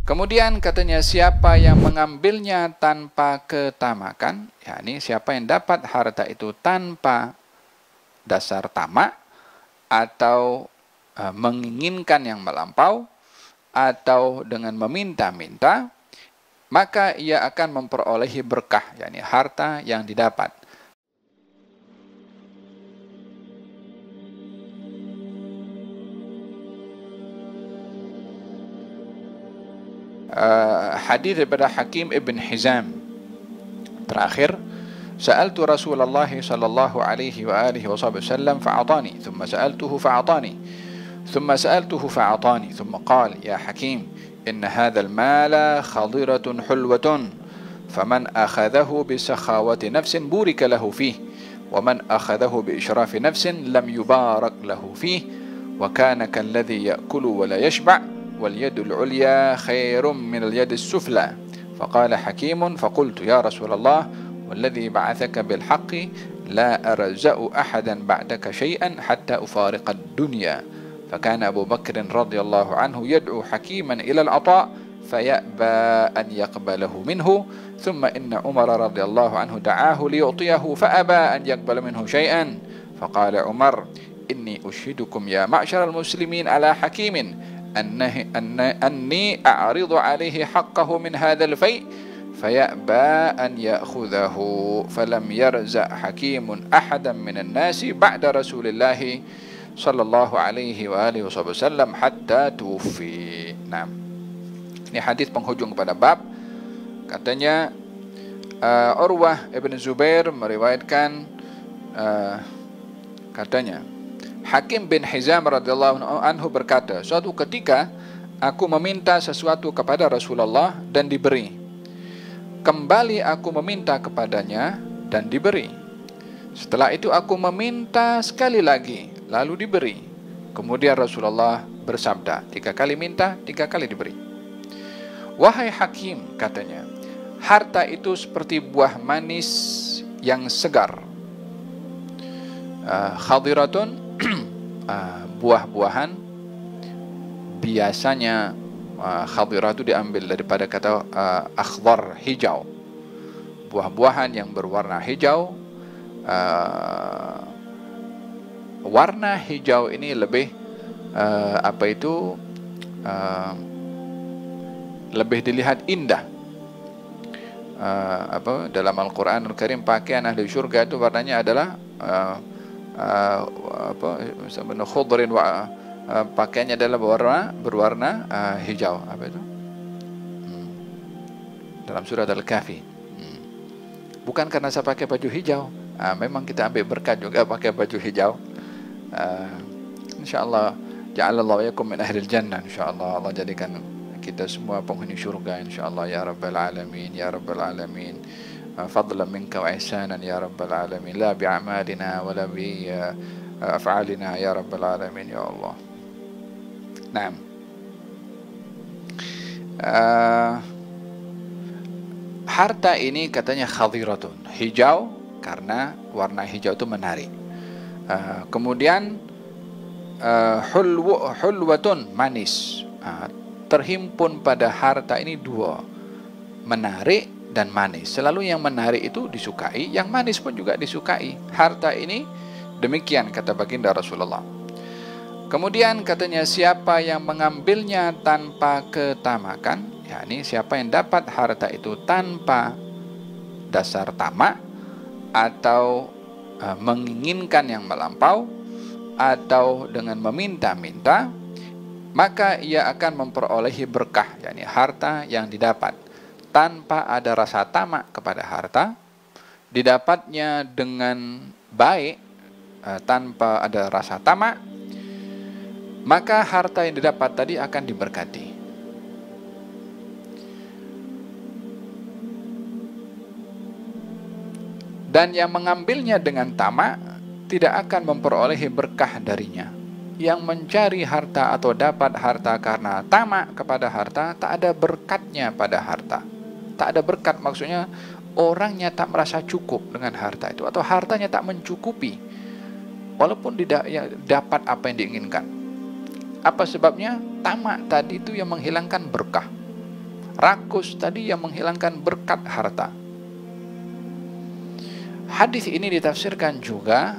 Kemudian katanya siapa yang mengambilnya tanpa ketamakan, yakni siapa yang dapat harta itu tanpa dasar tamak atau menginginkan yang melampau atau dengan meminta-minta, maka ia akan memperolehi berkah, yakni harta yang didapat. Hadis daripada Hakim ibn Hizam terakhir, sa'altu Rasulullah sallallahu alaihi wa alihi wasallam fa'atani, thumma sa'altuhu fa'atani, thumma sa'altuhu fa'atani, thumma qala ya Hakim inna hadha al-mala khadiratun hulwatun faman akhadhahu bi sakhawati nafsin burika lahu fihi wa man akhadhahu bi israfi nafsin lam yubarak lahu fihi wa kana kalladhi ya'kulu wa la yashba' واليد العليا خير من اليد السفلى فقال حكيم فقلت يا رسول الله والذي بعثك بالحق لا أرزأ أحدا بعدك شيئا حتى أفارق الدنيا فكان أبو بكر رضي الله عنه يدعو حكيما إلى العطاء فيأبى أن يقبله منه ثم إن عمر رضي الله عنه دعاه ليعطيه فأبى أن يقبل منه شيئا فقال عمر إني أشهدكم يا معشر المسلمين على حكيم أني أعرض عليه حقه من هذا الفيء فيأبى أن يأخذه فلم يرزق حكيم أحدا من الناس بعد رسول الله صلى الله عليه وآله وسلم حتى توفي. Nah, ini hadis penghujung pada bab. Katanya Urwah ibn Zubair meriwayatkan, katanya Hakim bin Hizam radhiyallahu anhu berkata, suatu ketika aku meminta sesuatu kepada Rasulullah dan diberi. Kembali aku meminta kepadanya dan diberi. Setelah itu aku meminta sekali lagi, lalu diberi. Kemudian Rasulullah bersabda, 3 kali minta, 3 kali diberi. Wahai Hakim, katanya, harta itu seperti buah manis yang segar. Khadiratun, buah-buahan. Biasanya khadirah itu diambil daripada kata akhdar, hijau. Buah-buahan yang berwarna hijau. Warna hijau ini lebih lebih dilihat indah. Dalam Al-Quranul Karim pakaian ahli syurga itu warnanya adalah khudrin, pakaiannya adalah berwarna hijau. Apa itu? Dalam surat Al-Kahfi. Bukan karena saya pakai baju hijau, memang kita ambil berkat juga pakai baju hijau. InsyaAllah ja'alallahu yakum min ahlil jannah. InsyaAllah Allah jadikan kita semua penghuni syurga, InsyaAllah ya Rabbal Alamin, ya Rabbal Alamin. فضلا منك وإحسانا يا رب العالمين لا بأعمالنا ولا بأفعالنا يا رب العالمين يا الله. Nah, harta ini katanya khadiratun, hijau karena warna hijau itu menarik. Kemudian hulwatun, manis. Terhimpun pada harta ini 2, menarik dan manis. Selalu yang menarik itu disukai, yang manis pun juga disukai. Harta ini demikian kata baginda Rasulullah. Kemudian katanya siapa yang mengambilnya tanpa ketamakan, yakni siapa yang dapat harta itu tanpa dasar tamak atau menginginkan yang melampau atau dengan meminta-minta, maka ia akan memperolehi berkah, yakni harta yang didapat tanpa ada rasa tamak kepada harta, didapatnya dengan baik tanpa ada rasa tamak, maka harta yang didapat tadi akan diberkati. Dan yang mengambilnya dengan tamak tidak akan memperolehi berkah darinya. Yang mencari harta atau dapat harta karena tamak kepada harta, tak ada berkatnya pada harta. Tak ada berkat, maksudnya orangnya tak merasa cukup dengan harta itu, atau hartanya tak mencukupi walaupun dapat apa yang diinginkan. Apa sebabnya? Tamak tadi itu yang menghilangkan berkah. Rakus tadi yang menghilangkan berkat harta. Hadis ini ditafsirkan juga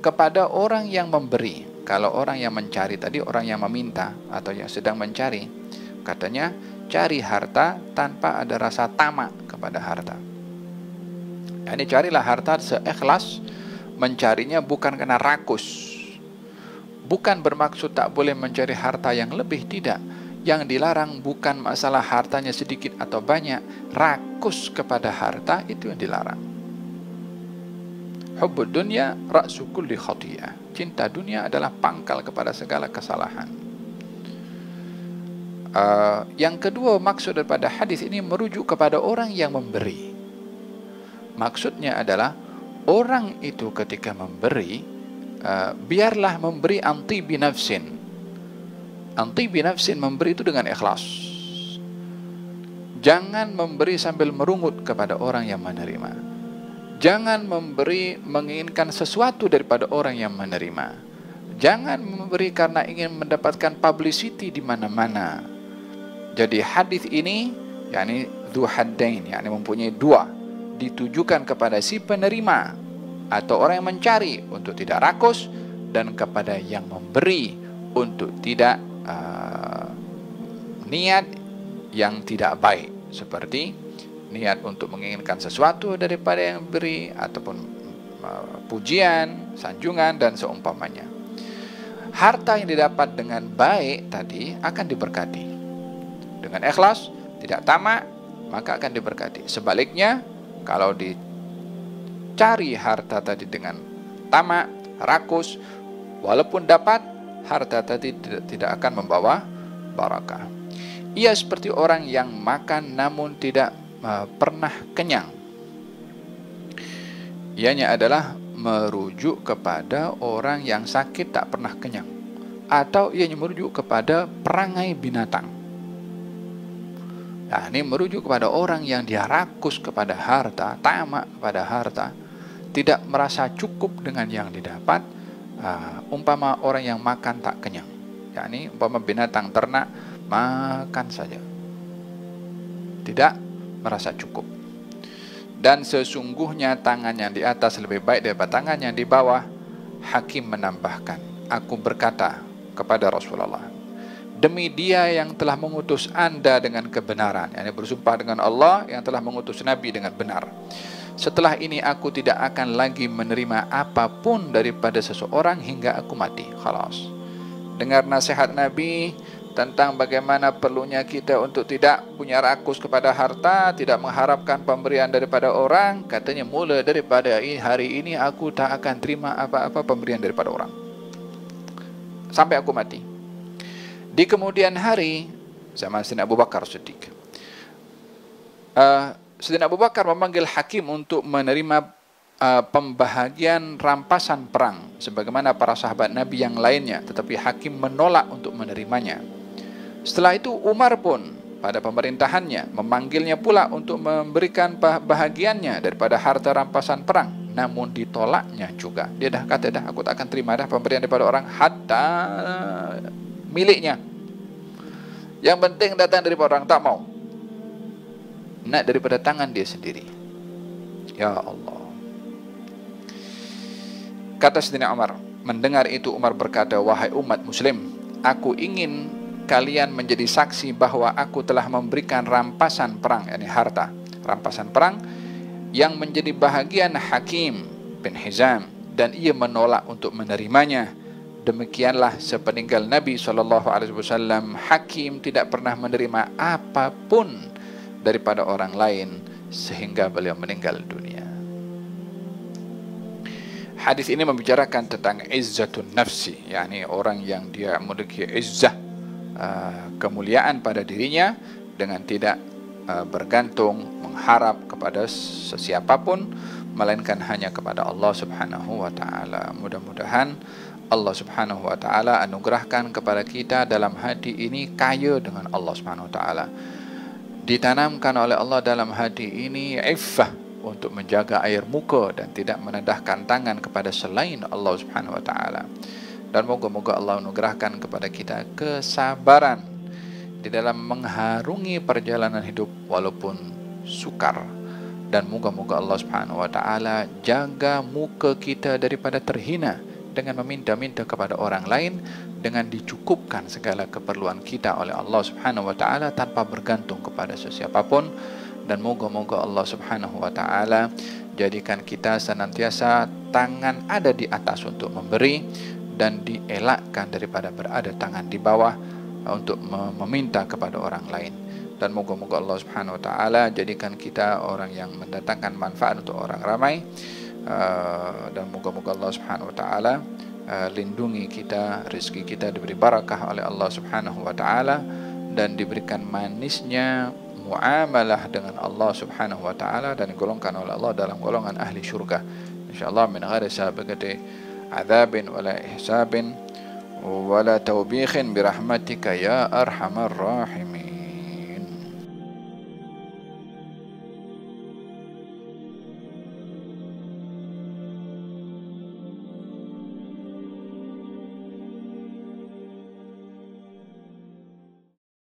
kepada orang yang memberi. Kalau orang yang mencari tadi, orang yang meminta atau yang sedang mencari, katanya cari harta tanpa ada rasa tamak kepada harta. Yani carilah harta seikhlas, mencarinya bukan karena rakus. Bukan bermaksud tak boleh mencari harta yang lebih, tidak. Yang dilarang bukan masalah hartanya sedikit atau banyak. Rakus kepada harta itu yang dilarang. Hubbud dunya ra'su kulli khati'ah. Cinta dunia adalah pangkal kepada segala kesalahan. Yang kedua, maksud daripada hadis ini merujuk kepada orang yang memberi. Maksudnya adalah orang itu ketika memberi, biarlah memberi anti binafsin. Anti binafsin, memberi itu dengan ikhlas. Jangan memberi sambil merungut kepada orang yang menerima. Jangan memberi menginginkan sesuatu daripada orang yang menerima. Jangan memberi karena ingin mendapatkan publicity di mana-mana. Jadi hadis ini, yakni dzu haddain, yakni mempunyai dua, ditujukan kepada si penerima atau orang yang mencari untuk tidak rakus, dan kepada yang memberi untuk tidak niat yang tidak baik, seperti niat untuk menginginkan sesuatu daripada yang beri, ataupun pujian, sanjungan dan seumpamanya. Harta yang didapat dengan baik tadi akan diberkati. Dengan ikhlas, tidak tamak, maka akan diberkati. Sebaliknya, kalau dicari harta tadi dengan tamak, rakus, walaupun dapat, harta tadi tidak akan membawa barakah. Ia seperti orang yang makan namun tidak pernah kenyang. Ianya adalah merujuk kepada orang yang sakit tak pernah kenyang, atau ianya merujuk kepada perangai binatang. Nah, ini merujuk kepada orang yang dia rakus kepada harta, tamak kepada harta, tidak merasa cukup dengan yang didapat. Umpama orang yang makan tak kenyang, yakni umpama binatang ternak makan saja, tidak merasa cukup. Dan sesungguhnya tangan yang di atas lebih baik daripada tangan yang di bawah. Hakim menambahkan, aku berkata kepada Rasulullah, demi dia yang telah mengutus anda dengan kebenaran, yakni bersumpah dengan Allah yang telah mengutus Nabi dengan benar, setelah ini aku tidak akan lagi menerima apapun daripada seseorang hingga aku mati. Khalas. Dengar nasihat Nabi tentang bagaimana perlunya kita untuk tidak punya rakus kepada harta, tidak mengharapkan pemberian daripada orang. Katanya, mula daripada hari ini aku tak akan terima apa-apa pemberian daripada orang sampai aku mati. Di kemudian hari, zaman Sayyidina Abu Bakar Siddiq, Sayyidina Abu Bakar memanggil hakim untuk menerima pembahagian rampasan perang sebagaimana para sahabat Nabi yang lainnya, tetapi hakim menolak untuk menerimanya. Setelah itu Umar pun pada pemerintahannya memanggilnya pula untuk memberikan bahagiannya daripada harta rampasan perang, namun ditolaknya juga. Dia dah kata, dah aku tak akan terima dah pemberian daripada orang, hatta miliknya. Yang penting datang daripada orang, tak mau. Nak daripada tangan dia sendiri. Ya Allah. Kata Sayyidina Umar, mendengar itu Umar berkata, wahai umat muslim, aku ingin kalian menjadi saksi bahwa aku telah memberikan rampasan perang, yakni harta rampasan perang yang menjadi bahagian Hakim bin Hizam, dan ia menolak untuk menerimanya. Demikianlah sepeninggal Nabi SAW, Hakim tidak pernah menerima apapun daripada orang lain sehingga beliau meninggal dunia. Hadis ini membicarakan tentang izzatun nafsi, yakni orang yang dia memiliki izzah, kemuliaan pada dirinya dengan tidak bergantung mengharap kepada sesiapapun melainkan hanya kepada Allah Subhanahu wa taala. Mudah-mudahan Allah Subhanahu wa taala anugerahkan kepada kita dalam hati ini kaya dengan Allah Subhanahu wa taala. Ditanamkan oleh Allah dalam hati ini iffah untuk menjaga air muka dan tidak menendahkan tangan kepada selain Allah Subhanahu wa taala. Dan moga-moga Allah anugerahkan kepada kita kesabaran di dalam mengharungi perjalanan hidup walaupun sukar. Dan moga-moga Allah Subhanahu wa taala jaga muka kita daripada terhina dengan meminta-minta kepada orang lain, dengan dicukupkan segala keperluan kita oleh Allah Subhanahu wa taala tanpa bergantung kepada sesiapapun. Dan moga-moga Allah Subhanahu wa taala jadikan kita senantiasa tangan ada di atas untuk memberi dan dielakkan daripada berada tangan di bawah untuk meminta kepada orang lain. Dan moga-moga Allah Subhanahu wa taala jadikan kita orang yang mendatangkan manfaat untuk orang ramai, dan moga-moga Allah Subhanahu wa taala lindungi kita, rezeki kita diberi barakah oleh Allah Subhanahu wa taala, dan diberikan manisnya muamalah dengan Allah Subhanahu wa taala, dan digolongkan oleh Allah dalam golongan ahli syurga insyaallah, min ghairi sabiqati adzabin wala ihsabin wala tawbikhin birahmatika ya arhamar rahim.